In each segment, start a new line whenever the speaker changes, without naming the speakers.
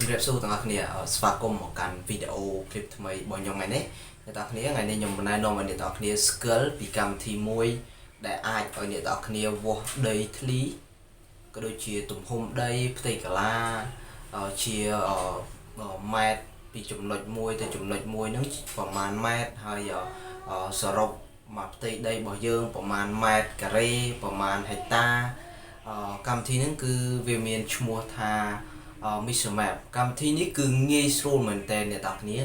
Rep su tengah ni svakom makan video clip thay bọn nhom ngày nấy người ta kia ngày nay nhom nay nom người ta kia skill become thi môi để ai ở người ta kia vô đầy thlý cái đôi chia tụm hôm đây tây cả la chia mét bị chụm lệch môi từ chụm lệch môi nóประมาณmét hayสรุปมาtây đây bỏ dương ประมาณ mét cà rê ประมาณ hecta คำที่นั่นคือเวียนเมียนชัวทามิสแมปคำที่นี้คือเงยสโรเหมือนแต่เนี่ยตักนี้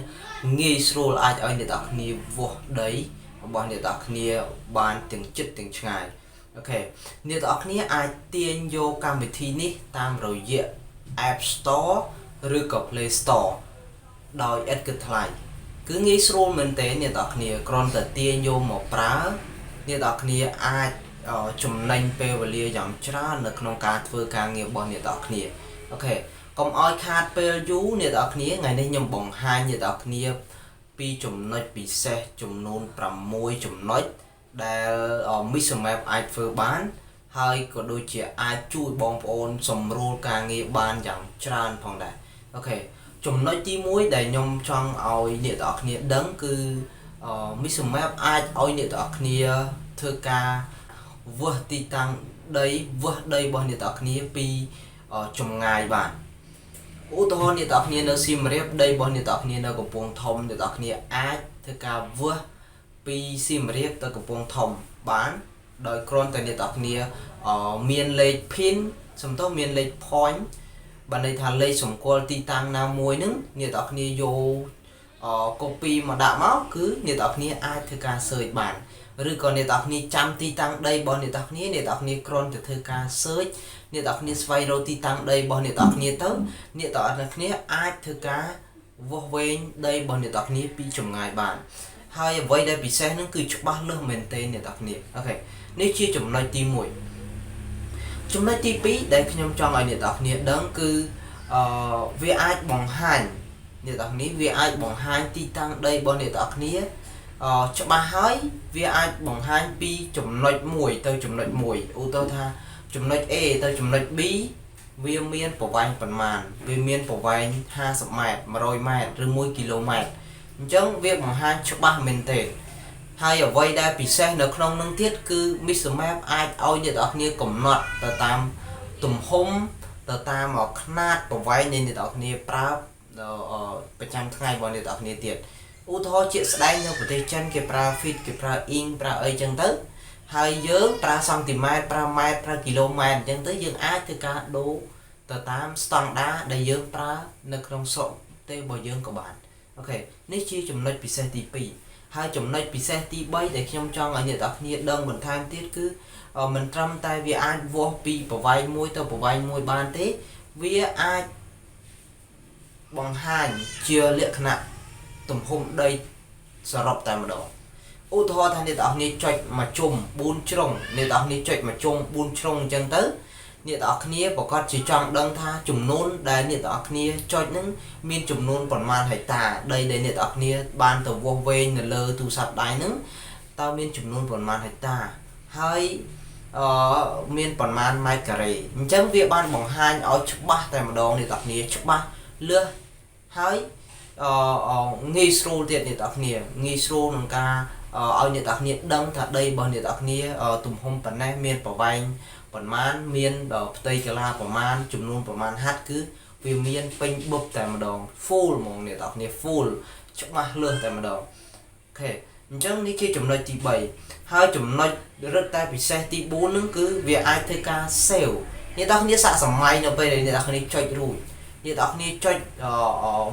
เงยสโรอาจเอาเนี่ยตักนี้วอได้บางเนี่ยตักนี้บานถึงจิตถึงไงโอเคเนี่ยตักนี้อาจเตียนโยคำวิธีนี้ตามเราเยอะ App Store หรือกับ Play Store โดยเอ็ดกึศไทยคือเงยสโรเหมือนแต่เนี่ยตักนี้กรอนแต่เตียนโยหมอปลาเนี่ยตักนี้อาจจุ่มในเปลวเลียอย่างช้าในขนมการเฟื่องการเงียบบอลเนี่ยตักนี้โอเคกอมออยคาดเปลยูเนี่ยตักนี้ไงในยมบ่งหายเนี่ยตักนี้ปีจุ่มน้อยปีเซจุ่มนูนปรำมวยจุ่มน้อยได้มิสแมปไอเฟื่องบ้านให้ก็โดยเฉพาะไอช่วยบองโอนสมรูการเงียบบ้านอย่างช้าพองได้โอเคจุ่มน้อยที่มวยได้ยมช่างเอาเนี่ยตักนี้ดังคือมิสแมปไอเอาเนี่ยตักนี้เธอกาvượt tí tăng đây vượt đây bọn địa tạc ní pi trong ngày bạn ô tô địa tạc ní nó sim rep đây bọn địa tạc ní nó có buông thông địa tạc ní ai thứ cả vượt pi sim rep ta có buông thông bán đòi con tại địa tạc ní miền lệ pin xong tó miền lệ point bạn đây thằng lệ sủng qua tí tăng nam môi nứng địa tạc ní vô copy mà đã máu cứ địa tạc ní ai thứ cả sợi bản หรือก่อนในตักนี้จำตีตังได้บอลในตักนี้ในตักนี้กรอนจะเธอการเซิร์ชในตักนี้สไฟโรตีตังได้บอลในตักนี้เต้ในตักนี้อาจเธอการวอเวนได้บอลในตักนี้ปีจมงายบานให้ไว้ได้ปีเซนั่นคือจุดบ้านเรื่องเมนเทนในตักนี้โอเคนี่ชื่อจุดน้อยตีมวยจุดน้อยตีปีได้ขยมจองไอในตักนี้ดังคือวีไอบองฮันในตักนี้วีไอบองฮันตีตังได้บอลในตักนี้cho bà hỏi vì ai bằng hai pi chủng loại mùi tới chủng loại mùi ô tô tha chủng loại e tới chủng loại bí vì miền của vành phần màn vì miền của vành 50 mét mà rồi mét rồi 10 km chẳng việc bằng hai cho ba mình tiền hai ở vây đây bị xe nó không nâng thiết cứ Mr. Map ai ôi như đó như cổng nọt tờ tam tùm hôm tờ tam ở nát của vay nên đó như prapประจำថ្ងៃរបស់អ្នកទាំងគ្នាទៀតឧទាហរណ៍ជាក់ស្ដែងនៅប្រទេសចិនគេប្រើ feet គេប្រើ inch ប្រើអីចឹងទៅហើយយើងប្រើសង់ទីម៉ែត្រប្រើម៉ែត្រប្រើគីឡូម៉ែត្រអញ្ចឹងទៅយើងអាចធ្វើការដូរទៅតាមស្តង់ដារដែលយើងប្រើនៅក្នុងស្រុកទេរបស់យើងក៏បានអូខេនេះជាចំណុចពិសេសទី2ហើយចំណុចពិសេសទី3ដែលខ្ញុំចង់ឲ្យអ្នកទាំងគ្នាដឹងបន្ថែមទៀតគឺមិនត្រឹមតែវាអាចវាស់ពីប្រវែងមួយទៅប្រវែងមួយបានទេវាអាចបង្ហាញជាលក្ខណៈទំហំដីសរុបតែម្ដងឧទាហរណ៍ថាអ្នកទាំងនេះចុចមកជុំ4ជ្រុងអ្នកទាំងនេះចុចមកជុំ4ជ្រុងអញ្ចឹងទៅអ្នកទាំងគ្នាប្រកាសជាចង់ដឹងថាចំនួនដែលអ្នកទាំងគ្នាចុចនឹងមានចំនួនប៉ុន្មានហិកតាដីដែលអ្នកទាំងគ្នាបានទៅវាស់វែងនៅលើទូរស័ព្ទដៃនឹងតើមានចំនួនប៉ុន្មានហិកតាហើយមានប៉ុន្មានម៉ែត្រការ៉េអញ្ចឹងវាបានបង្ហាញឲ្យច្បាស់តែម្ដងអ្នកទាំងគ្នាច្បាស់លឿនហើយងាយស្រួលទៀតអ្នកទាំងគ្នាងាយស្រួលក្នុងការឲ្យអ្នកទាំងគ្នាដឹងថាដីរបស់អ្នកទាំងគ្នាទំហំប៉ុណ្ណេះមានប្រវែងប៉ុន្មានមានផ្ទៃកន្លាប្រមាណចំនួនប្រមាណហាត់គឺវាមានពេញបុបតែម្ដង full ហ្មងអ្នកទាំងគ្នា full ច្បាស់លឿនតែម្ដងអូខេអញ្ចឹងនេះជាចំណុចទី3ហើយចំណុចរឹតតែពិសេសទី4ហ្នឹងគឺវាអាចធ្វើការ save អ្នកទាំងគ្នាសាកសម័យនៅពេលដែលអ្នកទាំងគ្នាចុចរួចអ្នកទាំងគ្នាចុច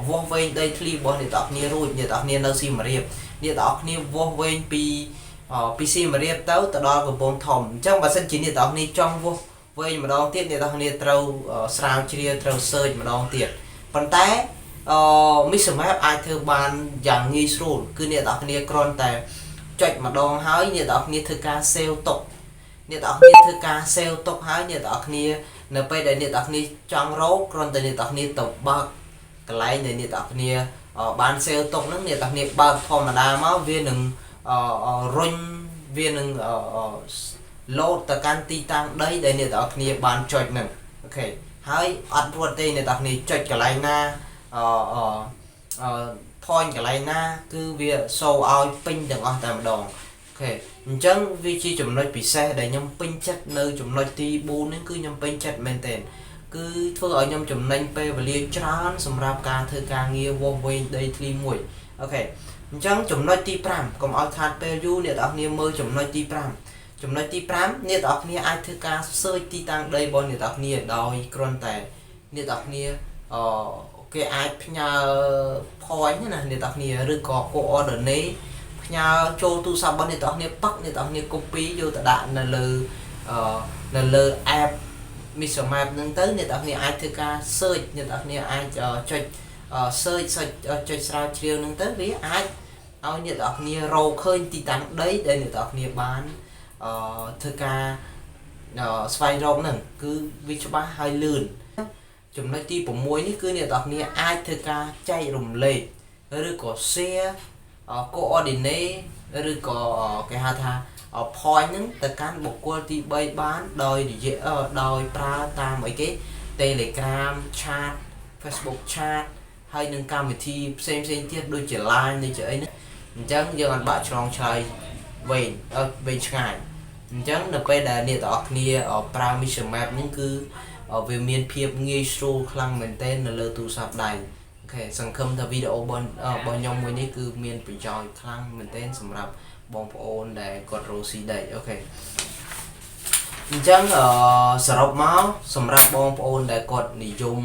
វាស់វែងដីធ្លីរបស់អ្នកទាំងគ្នារួចអ្នកទាំងគ្នានៅសៀមរាបអ្នកទាំងគ្នាវាស់វែងពីសៀមរាបទៅដល់កំពង់ធំអញ្ចឹងបើសិនជាអ្នកទាំងគ្នាចង់វាស់វែងម្ដងទៀតអ្នកទាំងគ្នាត្រូវស្រាវជ្រាវត្រូវ search ម្ដងទៀតប៉ុន្តែ Mr. Map អាចធ្វើបានយ៉ាងងាយស្រួលគឺអ្នកទាំងគ្នាគ្រាន់តែចុចម្ដងហើយអ្នកទាំងគ្នាធ្វើការ save ទុកអ្នកទាំងគ្នាធ្វើការ save ទុកហើយអ្នកទាំងគ្នានៅពេលដែលអ្នកទាំងគ្នាចង់រកគ្រាន់តែអ្នកទាំងគ្នាទៅបើកកន្លែងដែលអ្នកទាំងគ្នាបាន save ទុកហ្នឹងអ្នកទាំងគ្នាបើកធម្មតាមកវានឹងរុញវានឹងload ទៅកាន់ទីតាំងដីដែលអ្នកទាំងគ្នាបានចុចហ្នឹងអូខេ ហើយអត់រត់ទេអ្នកទាំងនេះចុចកន្លែងណាpoint កន្លែងណាគឺវា show ឲ្យពេញទាំងអស់តែម្ដងអូខេអញ្ចឹងវាជាចំណុចពិសេសដែលខ្ញុំពេញចិត្តនៅចំណុចទី4នេះគឺខ្ញុំពេញចិត្តមែនទែនគឺធ្វើឲ្យខ្ញុំចំណេញពេលវេលាច្រើនសម្រាប់ការធ្វើការងារវងវែងដីធ្លីមួយអូខេអញ្ចឹងចំណុចទី5កុំឲ្យខាតពេលយូរអ្នកទាំងគ្នាមើលចំណុចទី5ចំណុចទី5អ្នកទាំងគ្នាអាចធ្វើការ search ទីតាំងដីរបស់អ្នកទាំងគ្នាដោយគ្រាន់តែអ្នកទាំងគ្នាគេអាចផ្ញើ point ណាអ្នកទាំងគ្នាឬក៏ coordinate ផ្ញើចូលទូរស័ព្ទរបស់អ្នកទាំងគ្នាប៉ាក់អ្នកទាំងគ្នា copy យកទៅដាក់នៅលើ app Mr. Map ហ្នឹងទៅអ្នកទាំងគ្នាអាចធ្វើការ search អ្នកទាំងគ្នាអាចចុច search ចុចស្រាវជ្រាវហ្នឹងទៅវាអាចឲ្យអ្នកទាំងគ្នារកឃើញទីតាំងដីដែលអ្នកទាំងគ្នាបានធ្វើការស្វែងរកហ្នឹងគឺវាច្បាស់ហើយលឿនចំណុចទី6នេះគឺអ្នកទាំងគ្នាអាចធ្វើការចែករំលែកឬក៏ share coordinate ឬក៏គេហៅថា point ហ្នឹងទៅកាន់បុគ្គលទី3បានដោយរយៈដោយប្រើតាមអីគេ Telegram chat Facebook chat ហើយនឹងកម្មវិធីផ្សេងទៀតដូចជា Line ដូចជាអីហ្នឹងអញ្ចឹងយើងអាចបាក់ឆ្លងឆ្លើយវែងឆ្ងាយអញ្ចឹងនៅពេលដែលអ្នកទាំងអស់គ្នាប្រើ Mission Map ហ្នឹងគឺវាមានភាពងាយស្រួលខ្លាំងមែនទែននៅលើទូរស័ព្ទដៃអូខេសង្ឃឹមថាវីដេអូរបស់ខ្ញុំមួយនេះគឺមានប្រយោជន៍ខ្លាំងមែនទែនសម្រាប់បងប្អូនដែលគាត់រកស៊ីដីអូខេអញ្ចឹងសរុបមកសម្រាប់បងប្អូនដែលគាត់និយម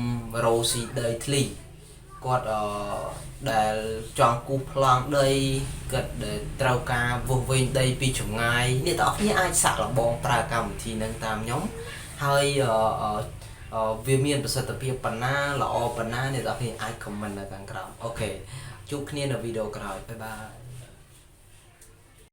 រកស៊ីដីធ្លីគាត់ដែលចង់គូសប្លង់ដីគាត់ដែលត្រូវការវាស់វែងដីពីចម្ងាយអ្នកទាំងអស់គ្នាអាចសាក់លបងប្រើកម្មវិធីហ្នឹងតាមខ្ញុំហើយវាមានប្រសិទ្ធភាពប៉ុណ្ណាល្អប៉ុណ្ណាអ្នកទាំងអស់គ្នាអាច comment នៅខាងក្រោមអូខេជួបគ្នានៅវីដេអូក្រោយបាយបាយ